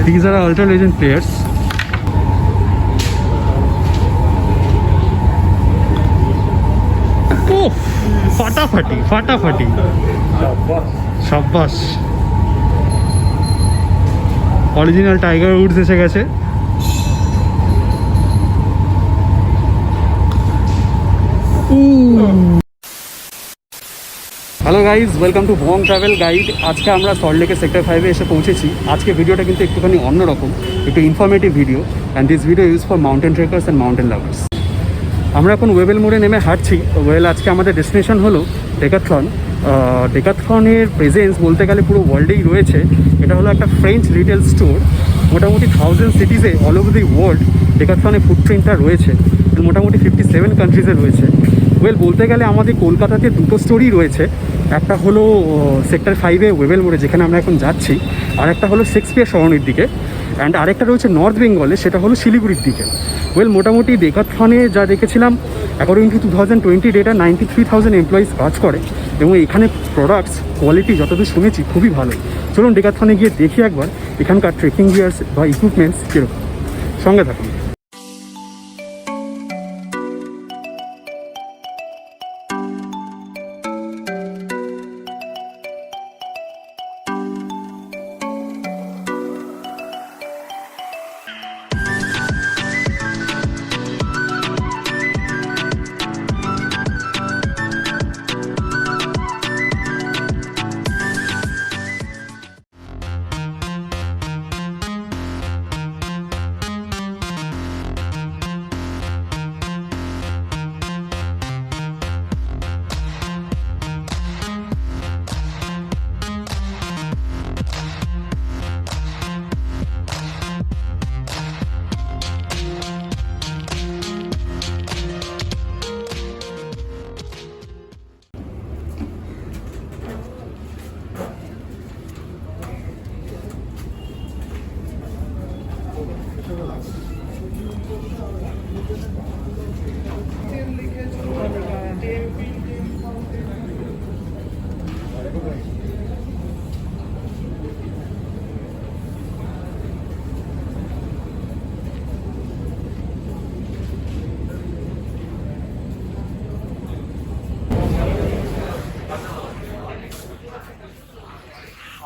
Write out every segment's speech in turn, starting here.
These are Ultra Legend players. Oh, ফাটাফাটি সাব্বাস। Original tiger Woods এসে গেছে। হ্যালো গাইজ, ওয়েলকাম টু ভং ট্রাভেল গাইড। আজকে আমরা সল্টলেকের সেক্টর 5-এ এসে পৌঁছেছি। আজকে ভিডিওটা কিন্তু একটুখানি অন্যরকম, একটু informative video, and this video use for mountain trekkers and mountain lovers. আমরা এখন ওয়েবেল মোড়ে নেমে হাঁটছি। আজকে আমাদের ডেস্টিনেশন হলো ডেকাথলন। ডেকাথলনের প্রেজেন্স বলতে গেলে পুরো ওয়ার্ল্ডেই রয়েছে। এটা হলো একটা ফ্রেঞ্চ রিটেল স্টোর। মোটামুটি 1000 সিটিজে অল ওভার দি ওয়ার্ল্ড ডেকাথলনের ফুটপ্রিন্টটা রয়েছে। মোটামুটি 57 কান্ট্রিজে রয়েছে। বলতে গেলে আমাদের কলকাতাতে দুটো স্টোরই রয়েছে। একটা হলো সেক্টর 5-এ ওয়েবেল মোড়ে, যেখানে আমরা এখন যাচ্ছি, আর একটা হলো শেক্সপিয়ার সরণির দিকে, অ্যান্ড আরেকটা রয়েছে নর্থ বেঙ্গলে, সেটা হলো শিলিগুড়ির দিকে। মোটামুটি ডেকাথলনে যা দেখেছিলাম, অ্যাকর্ডিং টু 2020 ডেটা 93,000 এমপ্লয়িজ কাজ করে, এবং এখানে প্রোডাক্টস কোয়ালিটি যতদূর শুনেছি খুবই ভালো। চলুন ডেকাথলনে গিয়ে দেখি একবার এখানকার ট্রেকিং গিয়ার্স বা ইকুইপমেন্টস কীরকম। সঙ্গে থাকুন।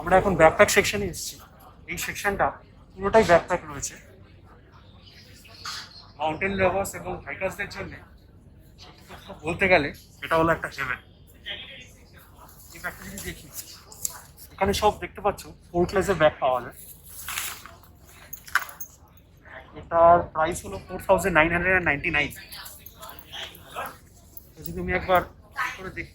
আমরা এখন ব্যাকপ্যাক সেকশনে এসেছি। এই সেকশনটা পুরোটাই ব্যাকপ্যাক রয়েছে। মাউন্টেন লাভার্স এবং হাইকার্সদের জন্য সত্যি কথা বলতে গেলে এটা হলো একটা হেভেন। এই ব্যাগটা যদি দেখি, এখানে সব দেখতে পাচ্ছ 4 ক্লাসের ব্যাগ পাওয়া যায়। এটার প্রাইস হলো 4,999। যদি আমি একবার করে দেখি,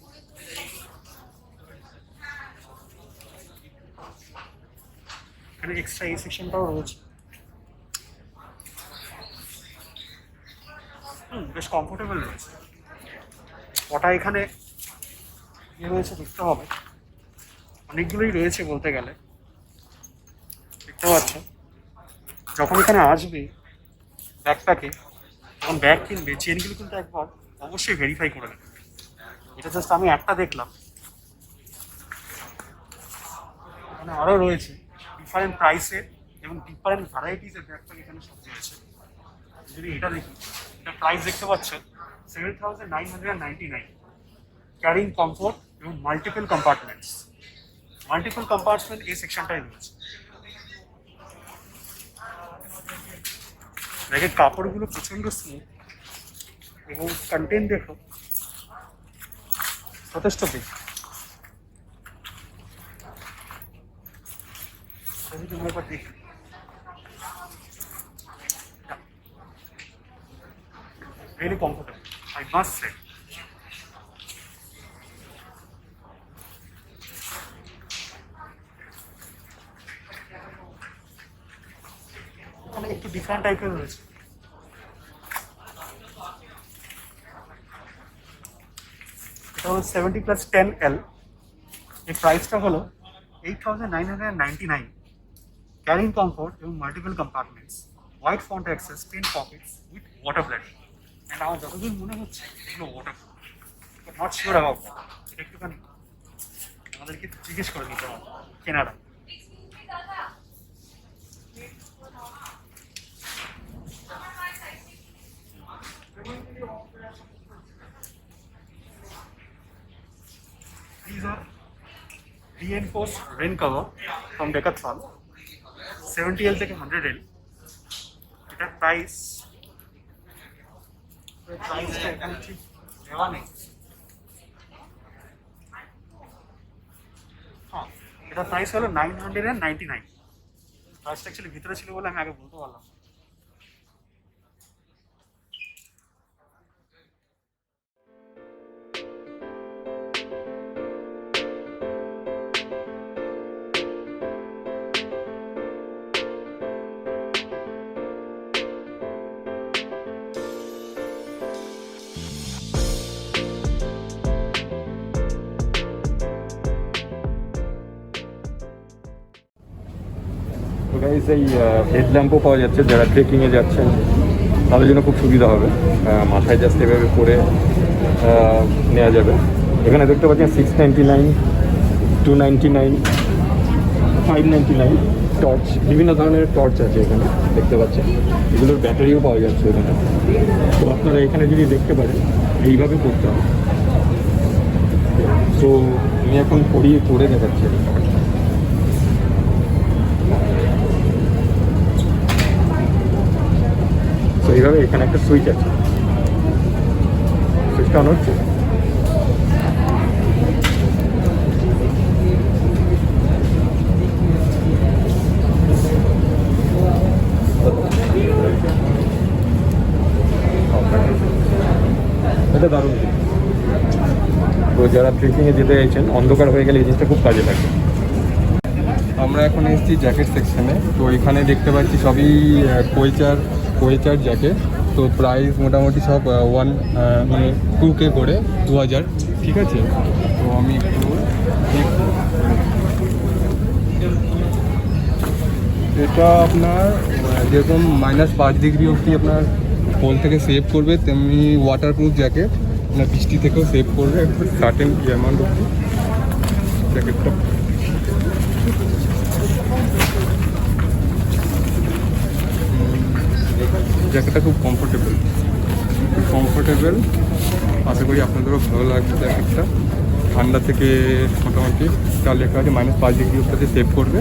এখানে এক্সট্রা এই সেকশনটাও রয়েছে। বেশ কমফোর্টেবল রয়েছে। ওটা এখানে ইয়ে রয়েছে দেখতে হবে, অনেকগুলোই রয়েছে বলতে গেলে। দেখতে পাচ্ছ, যখন এখানে আসবে ব্যাকপ্যাকে, যখন ব্যাগ কিনবে, চেনগুলো কিন্তু একবার অবশ্যই ভেরিফাই করে নেবে। এটা জাস্ট আমি একটা দেখলাম, এখানে আরও রয়েছে ডিফারেন্ট প্রাইসের এবং ডিফারেন্ট ভ্যারাইটিসের ব্যাকপ্যাক এখানে সব রয়েছে। যদি এটা দেখি, এটা প্রাইস দেখতে পাচ্ছ 7,999। ক্যারিং কমফোর্ট এবং মাল্টিপল কম্পার্টমেন্টস। মাল্টিপল কম্পার্টমেন্ট এই সেকশনটাই রয়েছে। ব্যাগের কাপড়গুলো প্রচণ্ড স্মুথ এবং কন্টেন্ট দেখো যথেষ্ট বেশি। যদি তোমরা একবার দেখি, really comfortable, I must say. এখানে একটু ডিফারেন্ট টাইপের রয়েছে। এটা হলো 70+10L। এই প্রাইসটা হলো 8,999। ক্যারিং কমফোর্ট এবং multiple compartments, white font access, 10 Pockets with water ব্লাডিং। And আমার যতদূর মনে হচ্ছে এগুলো water proof, but not sure about that. এটা একটুখানি আমাদেরকে জিজ্ঞেস করে নিতে হবে কেনারা। is a reinforced rain cover from Decathlon 70L থেকে 100L. এটার প্রাইসটা এখানে ঠিক দেওয়া নেই। হ্যাঁ, এটার প্রাইস হলো 999। প্রাইসটা অ্যাকচুয়ালি ভিতরে ছিল বলে আমি আগে বলতে পারলাম। তো গাইস এই হেডল্যাম্পও পাওয়া যাচ্ছে, যারা ট্রেকিংয়ে যাচ্ছেন তাদের জন্য খুব সুবিধা হবে। মাথায় জাস্ট এভাবে করে নেওয়া যাবে। এখানে দেখতে পাচ্ছেন 699, 299, 599 টর্চ, বিভিন্ন ধরনের টর্চ আছে এখানে দেখতে পাচ্ছেন। এগুলোর ব্যাটারিও পাওয়া যাচ্ছে এখানে। তো আপনারা এখানে যদি দেখতে পারেন এইভাবে করতে হবে। তো আমি এখন করে দেখাচ্ছি। তো এইভাবে এখানে একটা সুইচ আছে, সুইচটা অন হচ্ছে। এটা দারুণ। তো যারা ট্রেকিংয়ে যেতে চাইছেন, অন্ধকার হয়ে গেলে এই জিনিসটা খুব কাজে লাগে। আমরা এখন এসেছি জ্যাকেট সেকশনে। তো এখানে দেখতে পাচ্ছি সবই কোয়েচার জ্যাকেট। তো প্রাইস মোটামুটি সব মানে 2K করে, 2000, ঠিক আছে। তো আমি একটু এটা আপনার যেরকম -5 ডিগ্রি অবধি আপনার কোল্ড থেকে সেভ করবে, তেমনি ওয়াটারপ্রুফ জ্যাকেট আপনার বৃষ্টি থেকেও সেভ করবে একটু সার্টেন অ্যামাউন্ট অবধি জ্যাকেটটা। জ্যাকেটটা খুব কমফোর্টেবল, আশা করি আপনাদেরও ভালো লাগবে জ্যাকেটটা। ঠান্ডা থেকে মোটামুটি তার লেখা আছে -5 ডিগ্রি অবধি সেভ করবে।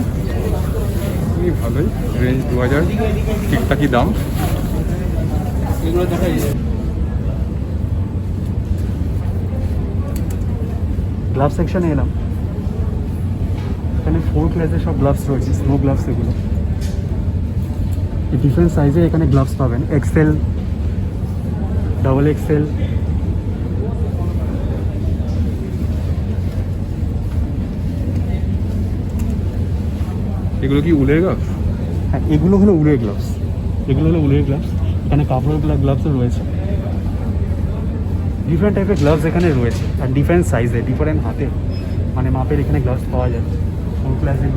খুবই ভালোই, রেঞ্জ 2000, ঠিকঠাকই দাম। এগুলো দেখা যায়। গ্লাভ সেকশনে এলাম, এখানে 4 ক্লাসের সব গ্লাভস রয়েছে, স্নো গ্লাভস। এগুলো ডিফারেন্ট সাইজে এখানে গ্লাভস পাবেন, XL, XXL। এগুলো কি উলের গ্লাভস? হ্যাঁ, এগুলো হলো উলের গ্লাভস। এখানে কাপড়ের গ্লাভসও রয়েছে। ডিফারেন্ট টাইপের গ্লাভস এখানে রয়েছে, আর ডিফারেন্ট সাইজে, ডিফারেন্ট হাতে মানে মাপের এখানে গ্লাভস পাওয়া যায়। 4 ক্লাসের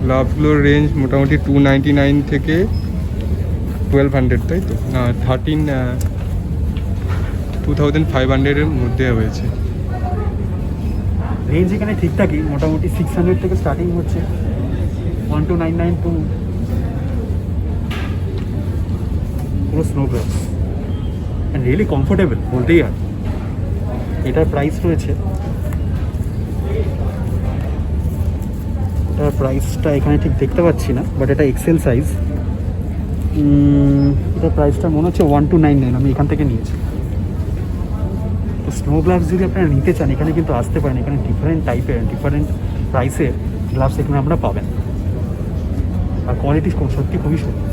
গ্লাভসগুলোর রেঞ্জ মোটামুটি 299 থেকে 1200, তাই তো? না, 2500-এর মধ্যে হয়েছে রেঞ্জ এখানে ঠিকঠাকই, মোটামুটি 600 থেকে স্টার্টিং হচ্ছে, 1299 টু পুরো snow gloves and really comfortable বলতেই হয়। এটার প্রাইস রয়েছে, এটার প্রাইসটা এখানে ঠিক দেখতে পাচ্ছি না, বাট এটা XL সাইজ। এটার প্রাইসটা মনে হচ্ছে 1299, আমি এখান থেকে নিয়েছি। তো স্নো গ্লাভস যদি আপনারা নিতে চান, এখানে কিন্তু আসতে পারেন। এখানে ডিফারেন্ট টাইপের, ডিফারেন্ট প্রাইসের গ্লাভস এখানে আপনারা পাবেন, আর কোয়ালিটি সত্যি খুবই সুন্দর।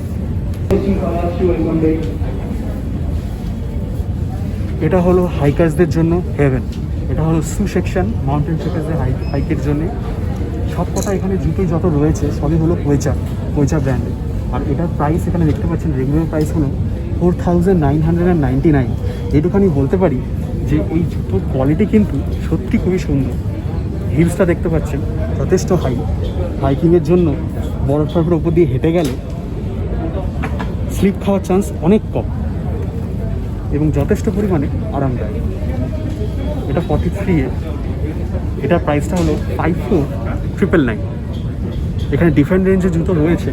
এটা হলো হাইকার্সদের জন্য হেভেন। এটা হলো শু সেকশন, মাউন্টেন ট্রেকার্সের হাইকের জন্য। সব কটা এখানে জুতোই যত রয়েছে সবই হলো কোয়েচা ব্র্যান্ডের। আর এটার প্রাইস এখানে দেখতে পাচ্ছেন, রেগুলার প্রাইস হলো 4999। এইটুখানি বলতে পারি যে এই জুতোর কোয়ালিটি কিন্তু সত্যি খুবই সুন্দর। হিলসটা দেখতে পাচ্ছেন যথেষ্ট হাইকিংয়ের জন্য বরফের উপর দিয়ে হেঁটে গেলে স্লিপ খাওয়ার চান্স অনেক কম এবং যথেষ্ট পরিমাণে আরামদায়ক। এটা 43 এ, এটার প্রাইসটা হলো 54,999। এখানে ডিফারেন্ট রেঞ্জের জুতো রয়েছে।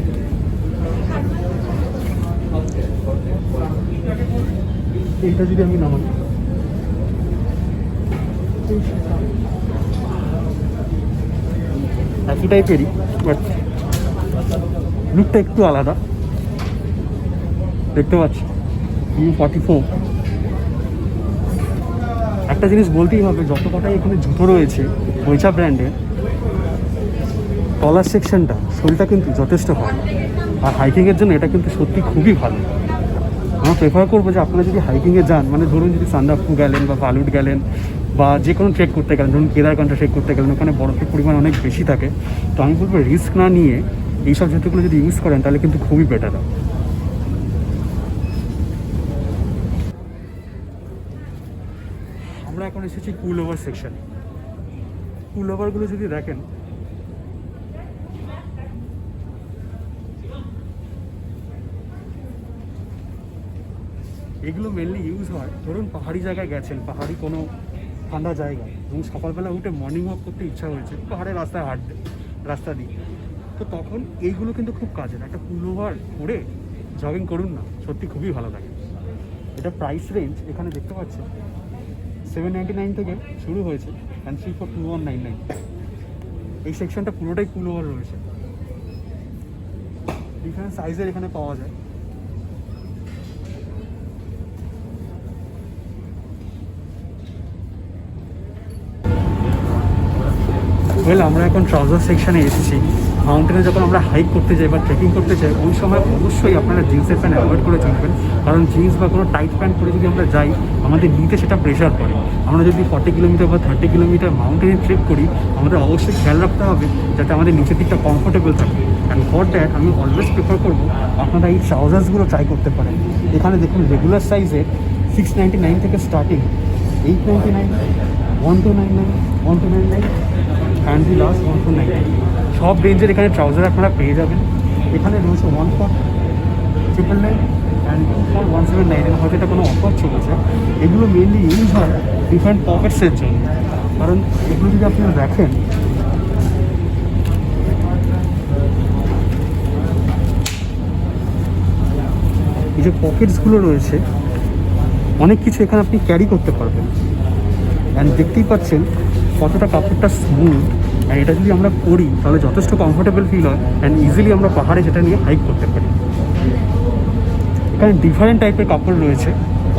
এইটা যদি আমি নামাই, একই টাইপেরই, বাট লুকটা একটু আলাদা। দেখতে পাচ্ছি U44। একটা জিনিস বলতেই হবে, যত কটাই এখানে জুতো রয়েছে ওইচা ব্র্যান্ডের, তলার সেকশনটা শরীরটা কিন্তু যথেষ্ট ভালো। আর হাইকিংয়ের জন্য এটা কিন্তু সত্যি খুবই ভালো। আমরা প্রেফার করবো যে আপনারা যদি হাইকিংয়ে যান, মানে ধরুন যদি সান্দাকফু গেলেন বা ফালুট গেলেন বা যে কোনো ট্রেক করতে গেলেন, ধরুন কেদারকান্ঠা ট্রেক করতে গেলেন, ওখানে বরফের পরিমাণ অনেক বেশি থাকে, তো আমি বলবো রিস্ক না নিয়ে এইসব জুতোগুলো যদি ইউজ করেন তাহলে কিন্তু খুবই বেটার হয়। আমরা এখন এসেছি কুল ওভার সেকশনে। কুল ওভারগুলো যদি দেখেন, এগুলো মেনলি ইউজ হয় ধরুন পাহাড়ি জায়গায় গেছেন, পাহাড়ি কোনো ঠান্ডা জায়গায়, এবং সকালবেলা উঠে মর্নিং ওয়াক করতে ইচ্ছা হয়েছে পাহাড়ের রাস্তায় হাঁটতে, রাস্তা দিয়ে, তো তখন এইগুলো কিন্তু খুব কাজের। একটা পুল ওভার করে জগিং করুন না, সত্যি খুবই ভালো লাগে। এটা প্রাইস রেঞ্জ এখানে দেখতে পাচ্ছেন 799 থেকে শুরু হয়েছে অ্যান্ড 342,199। এই সেকশনটা পুরোটাই পুল ওভার রয়েছে, ডিফারেন্ট সাইজের এখানে পাওয়া যায়। ওয়েল, আমরা এখন ট্রাউজার সেকশনে এসেছি। মাউন্টেনে যখন আমরা হাইক করতে যাই বা ট্রেকিং করতে যাই, ওই সময় অবশ্যই আপনারা জিন্সের প্যান্ট অ্যাভয়েড করে চলবেন, কারণ জিন্স বা কোনো টাইট প্যান্ট পরে যদি আমরা যাই, আমাদের নিতে সেটা প্রেশার পড়ে। আমরা যদি 40 কিলোমিটার বা 30 কিলোমিটার মাউন্টেনে ট্রেক করি, আমাদের অবশ্যই খেয়াল রাখতে হবে যাতে আমাদের নিচের দিকটা কমফোর্টেবল থাকে। অ্যান্ড ফর দ্যাট আমি অলওয়েজ প্রেফার করবো আপনারা এই ট্রাউজার্সগুলো ট্রাই করতে পারেন। এখানে দেখুন রেগুলার সাইজের 699 থেকে স্টার্টিং, 899, 1299, 1299 অ্যান্ড দি লাস্ট 1499। সব রেঞ্জের এখানে ট্রাউজার আপনারা পেয়ে যাবেন। এখানে রয়েছে 14999 অ্যান্ড 179। হয়তো এটা কোনো অফার চলেছে। এগুলো মেনলি ইউজ হয় ডিফারেন্ট পকেটসের জন্য, কারণ এগুলো যদি আপনারা দেখেন, এই যে পকেটসগুলো রয়েছে, অনেক কিছু এখানে আপনি ক্যারি করতে পারবেন। অ্যান্ড দেখতেই পাচ্ছেন কতটা কাপড়টা স্মুথ, আর এটা যদি আমরা করি তাহলে যথেষ্ট কমফোর্টেবল ফিল হয় অ্যান্ড ইজিলি আমরা পাহাড়ে যেটা নিয়ে হাইক করতে পারি। এখানে ডিফারেন্ট টাইপের কাপড় রয়েছে,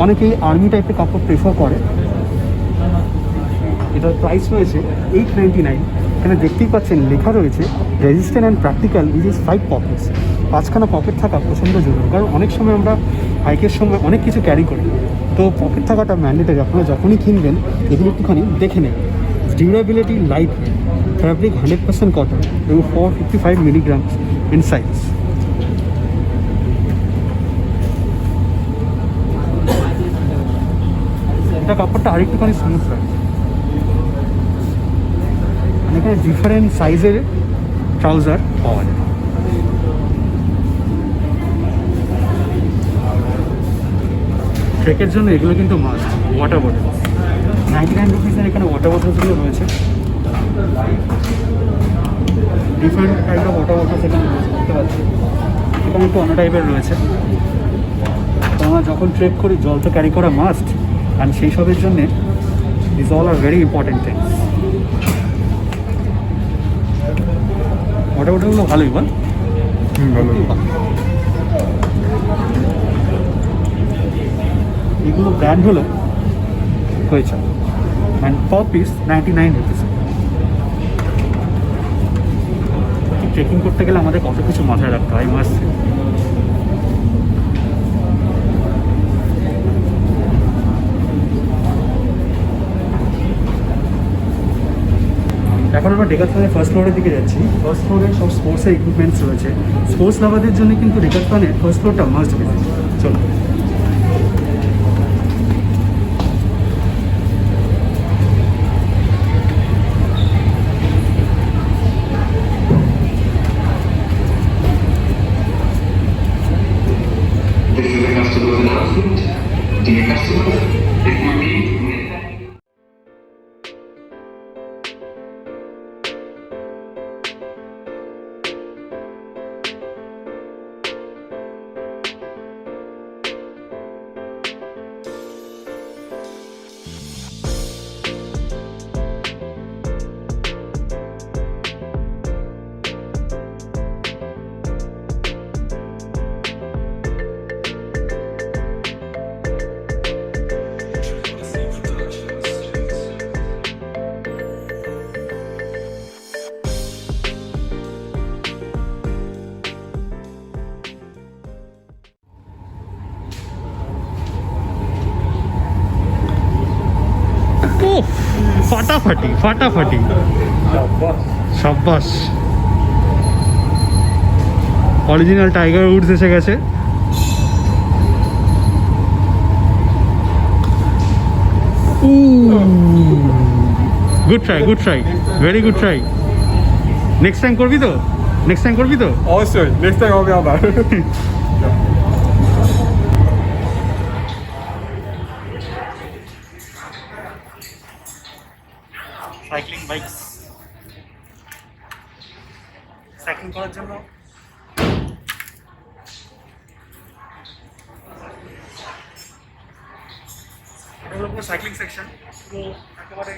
অনেকেই আর্মি টাইপের কাপড় প্রেফার করে। এটার প্রাইস রয়েছে 899। এখানে দেখতেই পাচ্ছেন লেখা রয়েছে resistant and practical with 5 pockets. 5খানা পকেট থাকা প্রচণ্ড জরুরি, কারণ অনেক সময় আমরা হাইকের সময় অনেক কিছু ক্যারি করি, তো পকেট থাকাটা ম্যান্ডেটরি। আপনারা যখনই কিনবেন এগুলো একটুখানি দেখে নেবেন। ডিউরেবিলিটি লাইট, ফ্যাব্রিক 100% কটন এবং 455 মিলিগ্রাম ইন সাইজ। এটা কাপড়টা আরেকটুখানি স্মুথ হয়। এখানে ডিফারেন্ট সাইজের ট্রাউজার পাওয়া যায়। ট্রেকের জন্য এগুলো কিন্তু মাস্ট। ওয়াটার বটল 99 রুপিসের এখানে ওয়াটার বটলসগুলো রয়েছে। ডিফারেন্ট টাইপের ওয়াটার বটলস এখানে রয়েছে, দেখতে পাচ্ছি। এখানে একটু অন্য টাইপের রয়েছে। তো আমরা যখন ট্রেক করি জল তো ক্যারি করা মাস্ট, অ্যান্ড সেই সবের জন্যে this all are very important things. Water বটলগুলো ভালোই বল। ভালো। এগুলো ব্র্যান্ড হলো হয়েছে and per piece 99 rupees. Trekking করতে গেলে আমাদের কত কিছু মাথায় রাখতে হয় মাস। এখন আমরা ডেকাথলনের ফার্স্ট ফ্লোরের দিকে যাচ্ছি। ফার্স্ট ফ্লোরে সব স্পোর্টসের ইকুইপমেন্টস রয়েছে। স্পোর্টস লাভারদের জন্য কিন্তু ডেকাথলনের ফার্স্ট ফ্লোরটা মাস্ট ভিজিট। চলো। This is a customer's announcement. Dear customers, if you need ফাটাফাটি ফাটাফাটি, সাব্বাস। অরিজিনাল টাইগার উডস এসে গেছে। Good try, good try, very good try. Next time করবি তো? নেক্সট টাইম করবি তো? অবশ্যই, নেক্সট টাইম হবে আবার। সাইক্লিং বাইকস, সাইক্লিং করার জন্য এটা হলো পুরো সাইক্লিং সেকশন। পুরো একেবারে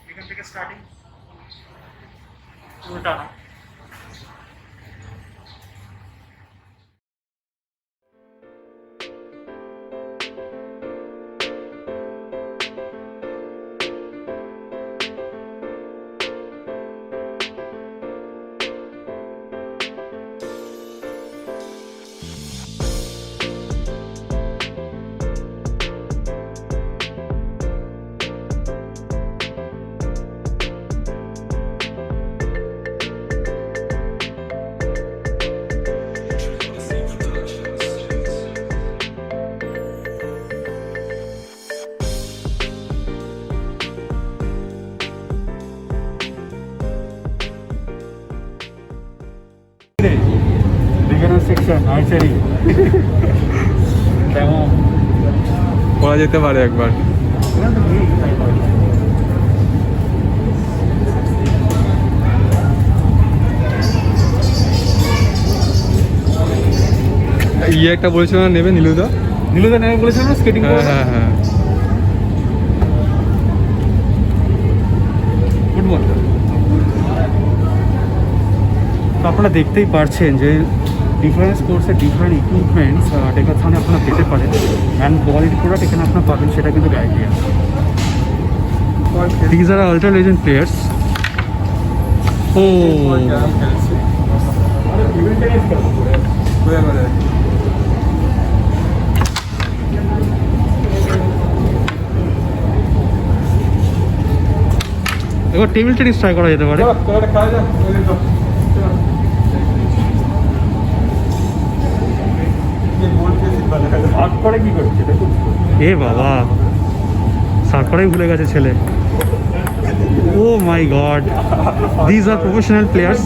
এখান থেকে স্টার্টিং পুরো টানা। বিগিনার সেকশন আর্চারি কেমন করা যেতে পারে একবার। ইয়ে একটা বলেছিল না নেবে, নীলুদা? নীলুদা নেবে বলেছিল না স্কেটিং? হ্যাঁ হ্যাঁ হ্যাঁ। ফুটবল। তো আপনারা দেখতেই পারছেন যে ডিফারেন্ট কোর্সের ডিফারেন্ট ইকুইপমেন্টস ডেকাথলনে আপনারা পেতে পারেন, অ্যান্ড কোয়ালিটি প্রোডাক্ট এখানে আপনারা পাবেন, সেটা কিন্তু গ্যারান্টি আছে। These are ultra legend players. Oh, এবার টেবিল টেনিস ট্রাই করা যেতে পারে। এ বাবা, সার্ভ করাই ভুলে গেছে ছেলে। Oh my god, these are professional players.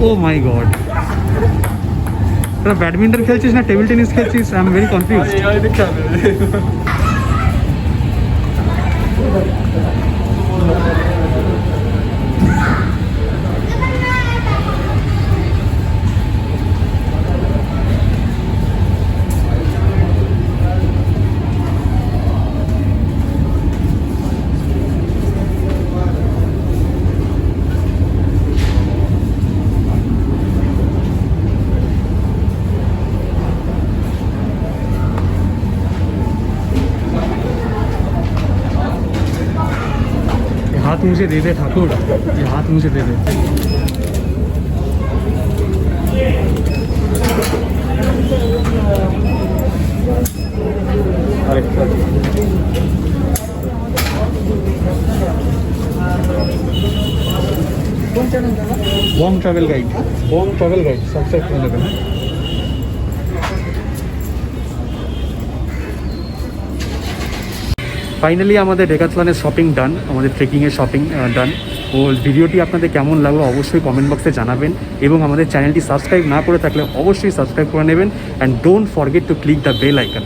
Oh my god, তোরা ব্যাডমিন্টন খেলছিস না টেবিল টেনিস খেলছিস? I am very confuse. हाथ मुझे दे दे ठाकुर, ये हाथ मुझे दे दे। Bong travel guide, Bong travel guide subscribe कर लेते हैं। ফাইনালি আমাদের ডেকাথলনের শপিং ডান, আমাদের ট্রেকিংয়ের শপিং ডান। ও ভিডিওটি আপনাদের কেমন লাগলো অবশ্যই কমেন্ট বক্সে জানাবেন, এবং আমাদের চ্যানেলটি সাবস্ক্রাইব না করে থাকলে অবশ্যই সাবস্ক্রাইব করে নেবেন, and don't forget to click the bell icon.